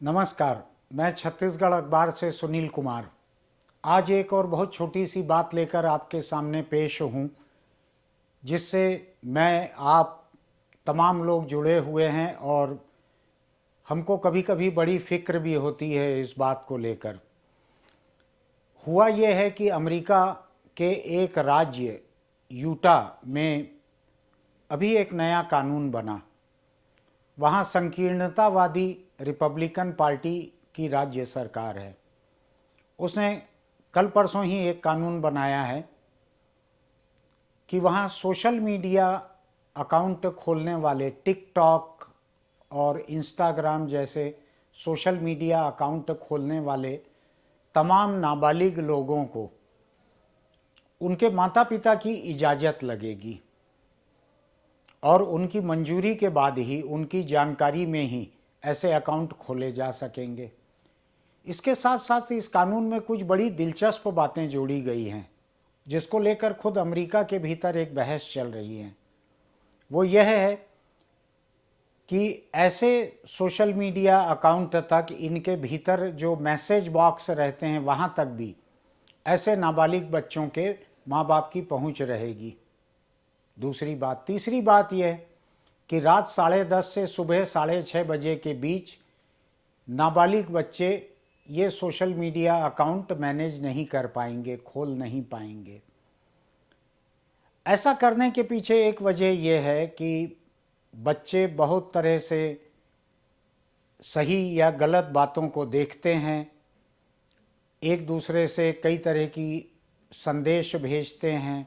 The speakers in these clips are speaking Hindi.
नमस्कार। मैं छत्तीसगढ़ अखबार से सुनील कुमार आज एक और बहुत छोटी सी बात लेकर आपके सामने पेश हूँ, जिससे मैं आप तमाम लोग जुड़े हुए हैं और हमको कभी कभी बड़ी फिक्र भी होती है इस बात को लेकर। हुआ यह है कि अमेरिका के एक राज्य यूटा में अभी एक नया कानून बना। वहाँ संकीर्णतावादी रिपब्लिकन पार्टी की राज्य सरकार है। उसने कल परसों ही एक कानून बनाया है कि वहाँ सोशल मीडिया अकाउंट खोलने वाले टिकटॉक और इंस्टाग्राम जैसे सोशल मीडिया अकाउंट खोलने वाले तमाम नाबालिग लोगों को उनके माता पिता की इजाज़त लगेगी और उनकी मंजूरी के बाद ही उनकी जानकारी में ही ऐसे अकाउंट खोले जा सकेंगे। इसके साथ साथ इस कानून में कुछ बड़ी दिलचस्प बातें जोड़ी गई हैं, जिसको लेकर खुद अमेरिका के भीतर एक बहस चल रही है। वो यह है कि ऐसे सोशल मीडिया अकाउंट तक, इनके भीतर जो मैसेज बॉक्स रहते हैं वहाँ तक भी ऐसे नाबालिग बच्चों के माँ बाप की पहुँच रहेगी। दूसरी बात, तीसरी बात यह कि रात 10:30 से सुबह 6:30 बजे के बीच नाबालिग बच्चे ये सोशल मीडिया अकाउंट मैनेज नहीं कर पाएंगे, खोल नहीं पाएंगे। ऐसा करने के पीछे एक वजह यह है कि बच्चे बहुत तरह से सही या गलत बातों को देखते हैं, एक दूसरे से कई तरह की संदेश भेजते हैं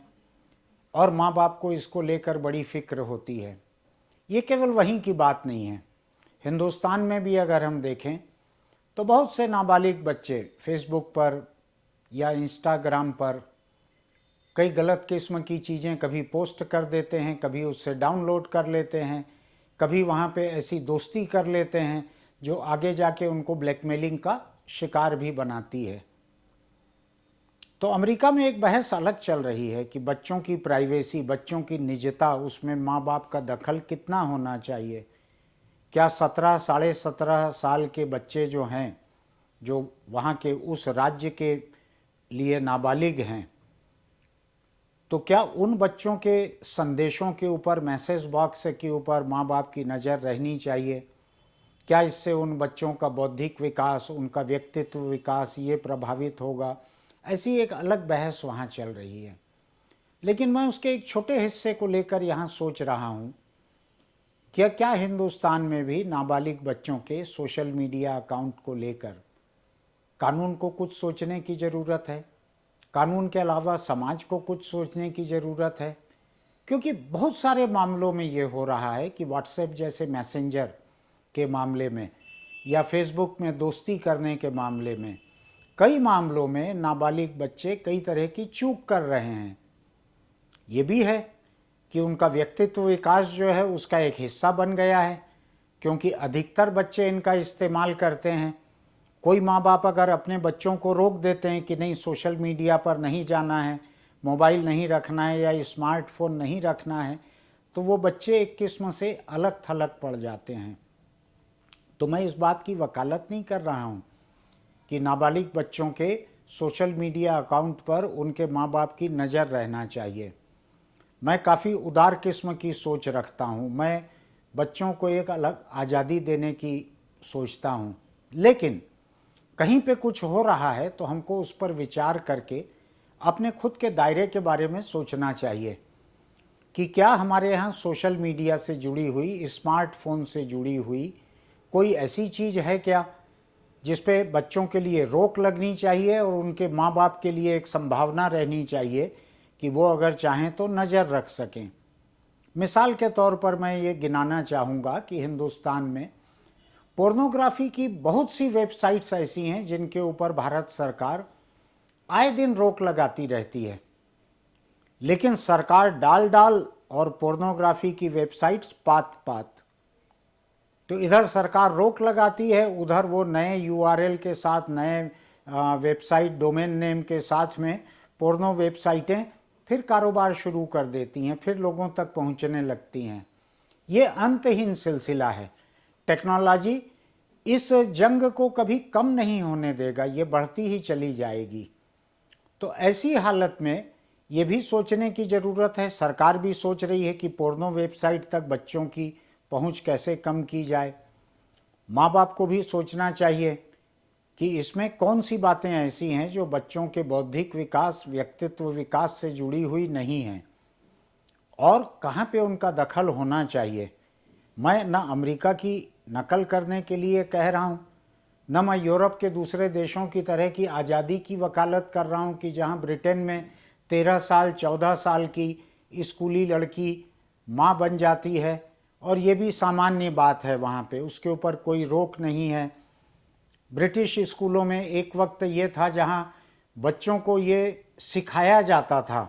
और माँ बाप को इसको लेकर बड़ी फिक्र होती है। ये केवल वहीं की बात नहीं है, हिंदुस्तान में भी अगर हम देखें तो बहुत से नाबालिग बच्चे फेसबुक पर या इंस्टाग्राम पर कई गलत किस्म की चीज़ें कभी पोस्ट कर देते हैं, कभी उससे डाउनलोड कर लेते हैं, कभी वहाँ पे ऐसी दोस्ती कर लेते हैं जो आगे जाके उनको ब्लैकमेलिंग का शिकार भी बनाती है। तो अमेरिका में एक बहस अलग चल रही है कि बच्चों की प्राइवेसी, बच्चों की निजता, उसमें माँ बाप का दखल कितना होना चाहिए। क्या 17 साढ़े 17 साल के बच्चे जो हैं, जो वहाँ के उस राज्य के लिए नाबालिग हैं, तो क्या उन बच्चों के संदेशों के ऊपर, मैसेज बॉक्स के ऊपर माँ बाप की नज़र रहनी चाहिए? क्या इससे उन बच्चों का बौद्धिक विकास, उनका व्यक्तित्व विकास ये प्रभावित होगा? ऐसी एक अलग बहस वहाँ चल रही है। लेकिन मैं उसके एक छोटे हिस्से को लेकर यहाँ सोच रहा हूँ कि क्या हिंदुस्तान में भी नाबालिग बच्चों के सोशल मीडिया अकाउंट को लेकर कानून को कुछ सोचने की ज़रूरत है। कानून के अलावा समाज को कुछ सोचने की ज़रूरत है, क्योंकि बहुत सारे मामलों में ये हो रहा है कि व्हाट्सएप जैसे मैसेंजर के मामले में या फेसबुक में दोस्ती करने के मामले में कई मामलों में नाबालिग बच्चे कई तरह की चूक कर रहे हैं। ये भी है कि उनका व्यक्तित्व विकास जो है उसका एक हिस्सा बन गया है, क्योंकि अधिकतर बच्चे इनका इस्तेमाल करते हैं। कोई माँ बाप अगर अपने बच्चों को रोक देते हैं कि नहीं, सोशल मीडिया पर नहीं जाना है, मोबाइल नहीं रखना है या स्मार्टफोन नहीं रखना है, तो वो बच्चे एक किस्म से अलग थलग पड़ जाते हैं। तो मैं इस बात की वकालत नहीं कर रहा हूँ कि नाबालिग बच्चों के सोशल मीडिया अकाउंट पर उनके माँ बाप की नज़र रहना चाहिए। मैं काफ़ी उदार किस्म की सोच रखता हूँ, मैं बच्चों को एक अलग आज़ादी देने की सोचता हूँ। लेकिन कहीं पे कुछ हो रहा है तो हमको उस पर विचार करके अपने खुद के दायरे के बारे में सोचना चाहिए कि क्या हमारे यहाँ सोशल मीडिया से जुड़ी हुई, स्मार्टफोन से जुड़ी हुई कोई ऐसी चीज़ है क्या जिस पे बच्चों के लिए रोक लगनी चाहिए और उनके माँ बाप के लिए एक संभावना रहनी चाहिए कि वो अगर चाहें तो नज़र रख सकें। मिसाल के तौर पर मैं ये गिनाना चाहूँगा कि हिंदुस्तान में पोर्नोग्राफी की बहुत सी वेबसाइट्स ऐसी हैं जिनके ऊपर भारत सरकार आए दिन रोक लगाती रहती है, लेकिन सरकार डाल डाल और पोर्नोग्राफी की वेबसाइट्स पात पात। तो इधर सरकार रोक लगाती है, उधर वो नए यूआरएल के साथ, नए वेबसाइट डोमेन नेम के साथ में पोर्नो वेबसाइटें फिर कारोबार शुरू कर देती हैं, फिर लोगों तक पहुंचने लगती हैं। ये अंतहीन सिलसिला है। टेक्नोलॉजी इस जंग को कभी कम नहीं होने देगा, ये बढ़ती ही चली जाएगी। तो ऐसी हालत में ये भी सोचने की ज़रूरत है, सरकार भी सोच रही है कि पोर्नो वेबसाइट तक बच्चों की पहुंच कैसे कम की जाए। माँ बाप को भी सोचना चाहिए कि इसमें कौन सी बातें ऐसी हैं जो बच्चों के बौद्धिक विकास, व्यक्तित्व विकास से जुड़ी हुई नहीं हैं, और कहाँ पे उनका दखल होना चाहिए। मैं न अमेरिका की नकल करने के लिए कह रहा हूँ, न मैं यूरोप के दूसरे देशों की तरह की आज़ादी की वकालत कर रहा हूँ कि जहाँ ब्रिटेन में 13 साल 14 साल की स्कूली लड़की माँ बन जाती है और ये भी सामान्य बात है, वहाँ पे उसके ऊपर कोई रोक नहीं है। ब्रिटिश स्कूलों में एक वक्त ये था जहाँ बच्चों को ये सिखाया जाता था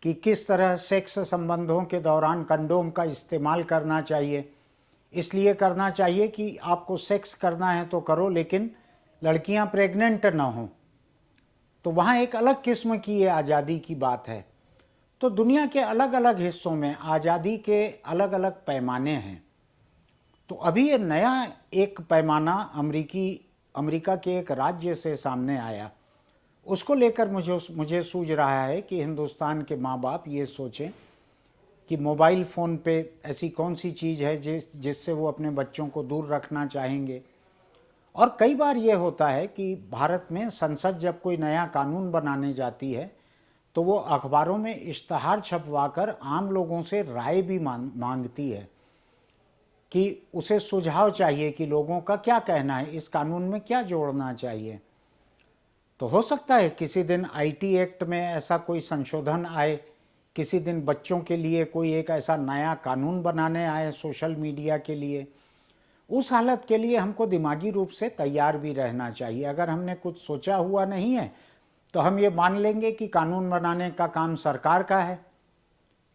कि किस तरह सेक्स संबंधों के दौरान कंडोम का इस्तेमाल करना चाहिए। इसलिए करना चाहिए कि आपको सेक्स करना है तो करो, लेकिन लड़कियां प्रेग्नेंट ना हों। तो वहाँ एक अलग किस्म की ये आज़ादी की बात है। तो दुनिया के अलग अलग हिस्सों में आज़ादी के अलग अलग पैमाने हैं। तो अभी ये नया एक पैमाना अमेरिका के एक राज्य से सामने आया, उसको लेकर मुझे सूझ रहा है कि हिंदुस्तान के माँ बाप ये सोचें कि मोबाइल फ़ोन पे ऐसी कौन सी चीज़ है जिससे वो अपने बच्चों को दूर रखना चाहेंगे। और कई बार ये होता है कि भारत में संसद जब कोई नया कानून बनाने जाती है तो वो अखबारों में इश्तहार छपवाकर आम लोगों से राय भी मांगती है कि उसे सुझाव चाहिए कि लोगों का क्या कहना है, इस कानून में क्या जोड़ना चाहिए। तो हो सकता है किसी दिन आईटी एक्ट में ऐसा कोई संशोधन आए, किसी दिन बच्चों के लिए कोई एक ऐसा नया कानून बनाने आए सोशल मीडिया के लिए। उस हालत के लिए हमको दिमागी रूप से तैयार भी रहना चाहिए। अगर हमने कुछ सोचा हुआ नहीं है तो हम ये मान लेंगे कि कानून बनाने का काम सरकार का है,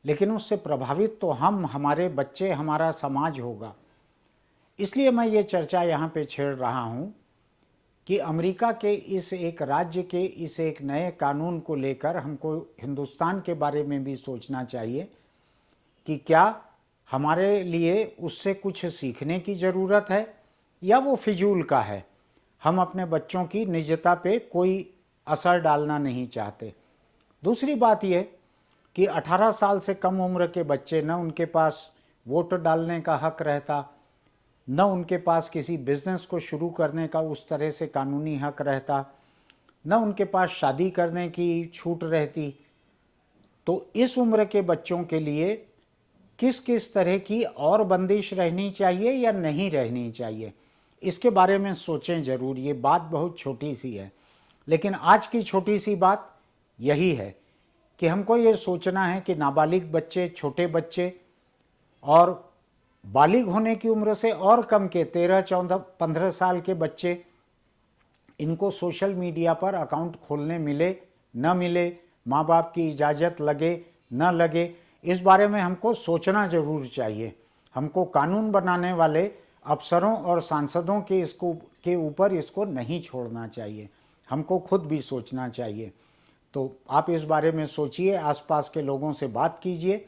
लेकिन उससे प्रभावित तो हम, हमारे बच्चे, हमारा समाज होगा। इसलिए मैं ये चर्चा यहाँ पे छेड़ रहा हूँ कि अमेरिका के इस एक राज्य के इस एक नए कानून को लेकर हमको हिंदुस्तान के बारे में भी सोचना चाहिए कि क्या हमारे लिए उससे कुछ सीखने की ज़रूरत है या वो फिजूल का है। हम अपने बच्चों की निजता पे कोई असर डालना नहीं चाहते। दूसरी बात यह कि 18 साल से कम उम्र के बच्चे, न उनके पास वोट डालने का हक रहता, न उनके पास किसी बिजनेस को शुरू करने का उस तरह से कानूनी हक रहता, न उनके पास शादी करने की छूट रहती। तो इस उम्र के बच्चों के लिए किस किस तरह की और बंदिश रहनी चाहिए या नहीं रहनी चाहिए, इसके बारे में सोचें ज़रूर। ये बात बहुत छोटी सी है, लेकिन आज की छोटी सी बात यही है कि हमको ये सोचना है कि नाबालिग बच्चे, छोटे बच्चे और बालिग होने की उम्र से और कम के 13, 14, 15 साल के बच्चे, इनको सोशल मीडिया पर अकाउंट खोलने मिले न मिले, माँ बाप की इजाज़त लगे न लगे, इस बारे में हमको सोचना ज़रूर चाहिए। हमको कानून बनाने वाले अफसरों और सांसदों के ऊपर इसको नहीं छोड़ना चाहिए, हमको खुद भी सोचना चाहिए। तो आप इस बारे में सोचिए, आसपास के लोगों से बात कीजिए।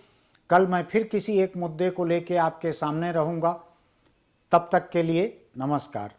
कल मैं फिर किसी एक मुद्दे को लेकर आपके सामने रहूँगा। तब तक के लिए नमस्कार।